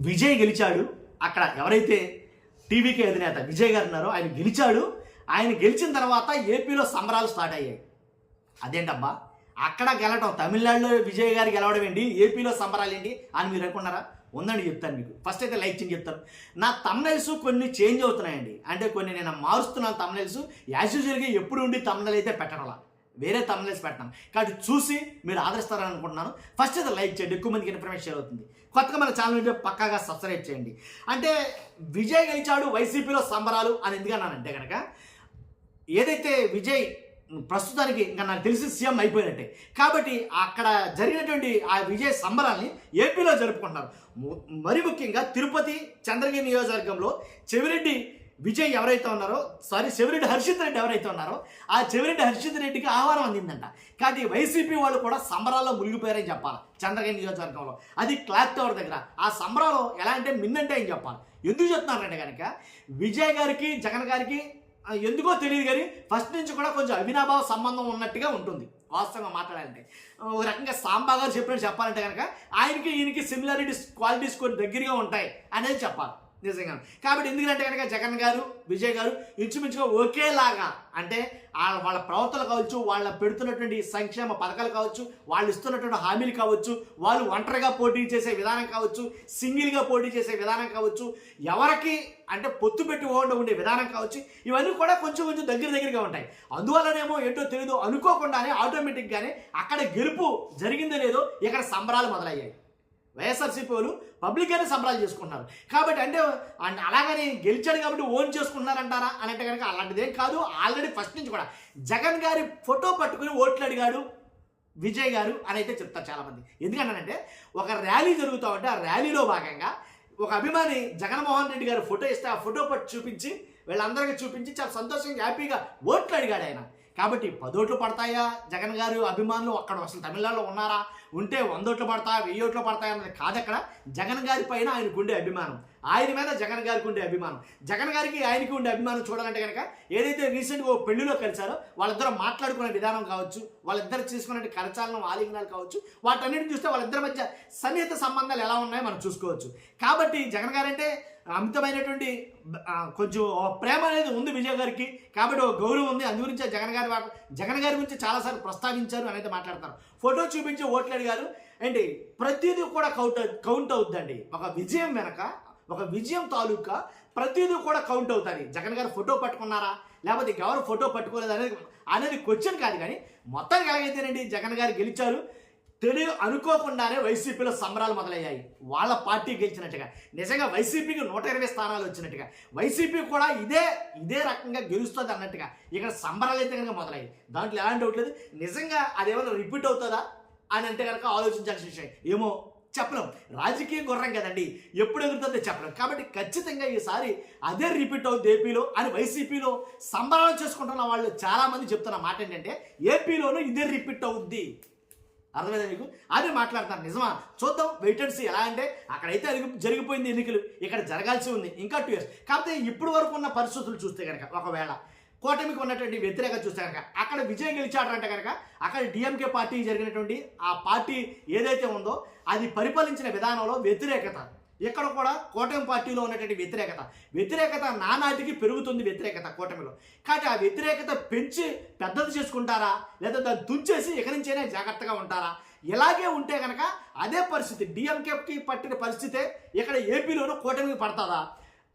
విజయ్ గెలిచాడు. అక్కడ ఎవరైతే టీవీకే అధినేత విజయ్ గారు ఉన్నారో ఆయన గెలిచాడు. ఆయన గెలిచిన తర్వాత ఏపీలో సంబరాలు స్టార్ట్ అయ్యాయి. అదేంటబ్బా అక్కడ గెలవడం, తమిళనాడులో విజయ్ గారు గెలవడం ఏంటి, ఏపీలో సంబరాలు ఏంటి అని మీరు అనుకున్నారా? ఉందండి, చెప్తాను మీకు. ఫస్ట్ అయితే లైక్ చేయండి చెప్తాను. నా తమ్నైల్స్ కొన్ని చేంజ్ అవుతున్నాయండి. అంటే కొన్ని నేను మారుస్తున్నాను తమ్నైల్స్. యాజ్ యూజువల్గా ఎప్పుడు ఉండి తమ్నైల్ అయితే పెట్టడం, వేరే తమ్నైల్స్ పెట్టాను. కాబట్టి చూసి మీరు ఆదరిస్తారని అనుకుంటున్నాను. ఫస్ట్ అయితే లైక్ చేయండి, ఎక్కువ మందికి ఇన్ఫర్మేషన్ షేర్ అవుతుంది. కొత్తగా మన ఛానల్ పక్కాగా సబ్స్క్రైబ్ చేయండి. అంటే విజయ్ గెలిచాడు, వైసీపీలో సంబరాలు అని ఎందుకన్నానంటే కనుక, ఏదైతే విజయ్ ప్రస్తుతానికి ఇంకా నాకు తెలిసి సీఎం అయిపోయినట్టే. కాబట్టి అక్కడ జరిగినటువంటి ఆ విజయ్ సంబరాల్ని ఏపీలో జరుపుకుంటున్నారు. మరి ముఖ్యంగా తిరుపతి చంద్రగిరి నియోజకవర్గంలో చెవిరెడ్డి విజయ్ ఎవరైతే ఉన్నారో, చెవిరెడ్డి హర్షిత్ రెడ్డి ఎవరైతే ఉన్నారో, ఆ చెవిరెడ్డి హర్షిత్ రెడ్డికి ఆహ్వానం అందిందంట. కానీ వైసీపీ వాళ్ళు కూడా సంబరాల్లో మునిగిపోయారని చెప్పాలి. చంద్రగిరి నియోజకవర్గంలో అది క్లాక్ టవర్ దగ్గర ఆ సంబరాలు ఎలా అంటే మిన్నంటే అని చెప్పాలి. ఎందుకు చెప్తున్నారంటే కనుక, విజయ్ గారికి జగన్ గారికి ఎందుకో తెలియదు కానీ ఫస్ట్ నుంచి కూడా కొంచెం అవినాభావ సంబంధం ఉన్నట్టుగా ఉంటుంది. వాస్తవంగా మాట్లాడాలంటే ఒక రకంగా సాంబా గారు చెప్పినట్టు చెప్పాలంటే కనుక ఆయనకి ఈయనకి సిమిలారిటీస్ క్వాలిటీస్ కొన్ని దగ్గరగా ఉంటాయి అనేది చెప్పాలి నిజంగా. కాబట్టి ఎందుకంటే కనుక జగన్ గారు విజయ్ గారు ఇంచుమించుగా ఒకేలాగా, అంటే వాళ్ళ ప్రవర్తనలు కావచ్చు, వాళ్ళ పెడుతున్నటువంటి సంక్షేమ పథకాలు కావచ్చు, వాళ్ళు ఇస్తున్నటువంటి హామీలు కావచ్చు, వాళ్ళు ఒంటరిగా పోటీ చేసే విధానం కావచ్చు, సింగిల్గా పోటీ చేసే విధానం కావచ్చు, ఎవరికి అంటే పొత్తు పెట్టి ఉండే విధానం కావచ్చు, ఇవన్నీ కూడా కొంచెం కొంచెం దగ్గరగా ఉంటాయి. అందువల్లనేమో ఏంటో తెలియదు అనుకోకుండానే ఆటోమేటిక్గానే అక్కడ గెలుపు జరిగిందో లేదో ఇక్కడ సంబరాలు మొదలయ్యాయి. వైఎస్ఆర్సీపీ వాళ్ళు పబ్లిక్గానే సంబరాలు చేసుకుంటున్నారు. కాబట్టి అంటే అలాగని గెలిచాడు కాబట్టి ఓన్ చేసుకుంటున్నారంటారా అని అంటే కనుక అలాంటిదేం కాదు. ఆల్రెడీ ఫస్ట్ నుంచి కూడా జగన్ గారి ఫోటో పట్టుకుని ఓట్లు అడిగాడు విజయ్ గారు అని అయితే చెప్తారు చాలామంది. ఎందుకంటే ఒక ర్యాలీ జరుగుతూ ఉంటే ఆ ర్యాలీలో భాగంగా ఒక అభిమాని జగన్మోహన్ రెడ్డి గారు ఫోటో ఇస్తే ఆ ఫోటో పట్టు చూపించి వీళ్ళందరికీ చూపించి చాలా సంతోషంగా హ్యాపీగా ఓట్లు అడిగాడు ఆయన. కాబట్టి 10 ఓట్లు పడతాయా జగన్ గారు అభిమానులు అక్కడ అసలు తమిళనాడులో ఉన్నారా, ఉంటే 100 ఓట్లు పడతాయా 1000 ఓట్లు పడతాయా అన్నది కాదు. అక్కడ జగన్ గారి పైన ఆయనకు ఉండే అభిమానం, ఆయన మీద జగన్ గారికి ఉండే అభిమానం, జగన్ గారికి ఆయనకి ఉండే అభిమానం చూడాలంటే కనుక ఏదైతే రీసెంట్గా ఓ పెళ్లిలో కలిసారో వాళ్ళిద్దరూ మాట్లాడుకునే విధానం కావచ్చు, వాళ్ళిద్దరు తీసుకునే కరచాలను ఆలింగనాలు కావచ్చు, వాటన్నిటిని చూస్తే వాళ్ళిద్దరి మధ్య సన్నిహిత సంబంధాలు ఎలా ఉన్నాయో మనం చూసుకోవచ్చు. కాబట్టి జగన్ గారంటే అమితమైనటువంటి కొంచెం ప్రేమ అనేది ఉంది విజయ్ గారికి. కాబట్టి ఒక గౌరవం ఉంది. అందు గురించి జగన్ గారి గురించి చాలాసార్లు ప్రస్తావించారు అనేది మాట్లాడతారు. ఫోటో చూపించి ఓట్లు అడిగారు ఏంటి, ప్రతిదీ కూడా కౌంట్ అవుతుందండి. ఒక విజయం వెనక, ఒక విజయం తాలూకా ప్రతిదీ కూడా కౌంట్ అవుతుంది. జగన్ గారు ఫోటో పట్టుకున్నారా లేకపోతే ఎవరు ఫోటో పట్టుకోలేదు అనేది క్వశ్చన్ కాదు. కానీ మొత్తానికి ఎలాగైతేనండి జగన్ గారు గెలిచారు. అనుకోకుండానే వైసీపీలో సంబరాలు మొదలయ్యాయి. వాళ్ళ పార్టీ గెలిచినట్టుగా, నిజంగా వైసీపీకి 120 స్థానాలు వచ్చినట్టుగా, వైసీపీ కూడా ఇదే రకంగా గెలుస్తుంది అన్నట్టుగా ఇక్కడ సంబరాలు అయితే కనుక మొదలయ్యాయి. దాంట్లో ఎలాంటి అవుట్లేదు. నిజంగా అదేమైనా రిపీట్ అవుతుందా అని అంటే కనుక ఆలోచించాల్సిన విషయం. ఏమో చెప్పలేం, రాజకీయ గుర్రం కదండి, ఎప్పుడు ఎదురుతుందో చెప్పలేం. కాబట్టి ఖచ్చితంగా ఈసారి అదే రిపీట్ అవుతుంది ఏపీలో అని వైసీపీలో సంబరాలు చేసుకుంటున్న వాళ్ళు చాలామంది చెప్తున్న మాట ఏంటంటే ఏపీలోనూ ఇదే రిపీట్ అవుద్ది. అర్థమైందా మీకు? అది మాట్లాడతాను. నిజమా? చూద్దాం, వెయిట్ అండ్ సీ. ఎలా అంటే అక్కడైతే జరిగిపోయింది ఎన్నికలు, ఇక్కడ జరగాల్సి ఉంది ఇంకా 2 years. కాకపోతే ఇప్పుడు వరకు ఉన్న పరిస్థితులు చూస్తే కనుక, ఒకవేళ కూటమికి ఉన్నటువంటి వ్యతిరేకత చూస్తే కనుక అక్కడ విజయ్ గెలిచాడంటే కనుక అక్కడ డిఎంకే పార్టీ జరిగినటువంటి ఆ పార్టీ ఏదైతే ఉందో అది పరిపాలించిన విధానంలో వ్యతిరేకత, ఇక్కడ కూడా కూటమి పార్టీలో ఉన్నటువంటి వ్యతిరేకత నానాటికి పెరుగుతుంది వ్యతిరేకత కూటమిలో. కాబట్టి ఆ వ్యతిరేకత పెంచి పెద్దది చేసుకుంటారా లేదా దాన్ని తుంచేసి ఇక్కడి నుంచైనా జాగ్రత్తగా ఉంటారా? ఇలాగే ఉంటే కనుక అదే పరిస్థితి డిఎంకేకి పట్టిన పరిస్థితే ఇక్కడ ఏపీలోనూ కూటమికి పడుతుందా?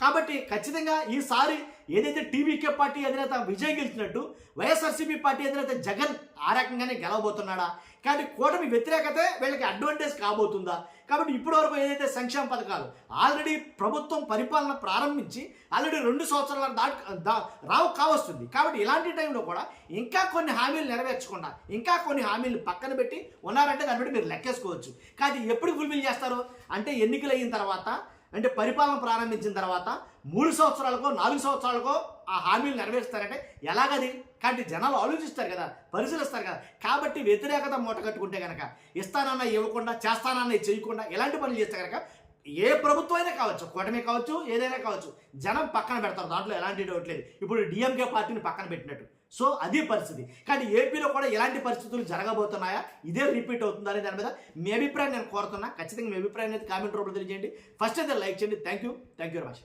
కాబట్టి ఖచ్చితంగా ఈసారి ఏదైతే టీవీకే పార్టీ అధినేత విజయ్ గెలిచినట్టు వైఎస్ఆర్సీపీ పార్టీ అధినేత జగన్ ఆ రకంగానే గెలవబోతున్నాడా? కాబట్టి కూటమి వ్యతిరేకతే వీళ్ళకి అడ్వాంటేజ్ కాబోతుందా? కాబట్టి ఇప్పటివరకు ఏదైతే సంక్షేమ పథకాలు ఆల్రెడీ ప్రభుత్వం పరిపాలన ప్రారంభించి ఆల్రెడీ 2 సంవత్సరాల రావు కావస్తుంది. కాబట్టి ఇలాంటి టైంలో కూడా ఇంకా కొన్ని హామీలు నెరవేర్చకుండా ఇంకా కొన్ని హామీలు పక్కన పెట్టి ఉన్నారంటే దాన్ని బట్టి మీరు లెక్కేసుకోవచ్చు. కాబట్టి ఎప్పుడు ఫుల్ఫిల్ చేస్తారు అంటే ఎన్నికలు అయిన తర్వాత, అంటే పరిపాలన ప్రారంభించిన తర్వాత 3 సంవత్సరాలకో 4 సంవత్సరాలకో ఆ హామీలు నెరవేరుస్తారంటే ఎలాగది? కాబట్టి జనాలు ఆలోచిస్తారు కదా, పరిశీలిస్తారు కదా. కాబట్టి వ్యతిరేకత మూట కట్టుకుంటే కనుక ఇస్తానన్నా ఇవ్వకుండా, చేస్తానన్నా చేయకుండా ఎలాంటి పనులు చేస్తే కనుక ఏ ప్రభుత్వం అయినా కావచ్చు, కూటమి కావచ్చు, ఏదైనా కావచ్చు, జనం పక్కన పెడతారు. దాంట్లో ఎలాంటి డౌట్ లేదు. ఇప్పుడు డిఎంకే పార్టీని పక్కన పెట్టినట్టు సో అది పరిస్థితి. కానీ ఏపీలో కూడా ఇలాంటి పరిస్థితులు జరగబోతున్నాయా, ఇదే రిపీట్ అవుతుందా అనే దాని మీద మీ అభిప్రాయం నేను కోరుతున్నా. ఖచ్చితంగా మీ అభిప్రాయం అయితే కామెంట్ రూపంలో తెలియజేయండి. ఫస్ట్ అయితే లైక్ చేయండి. Thank you very much.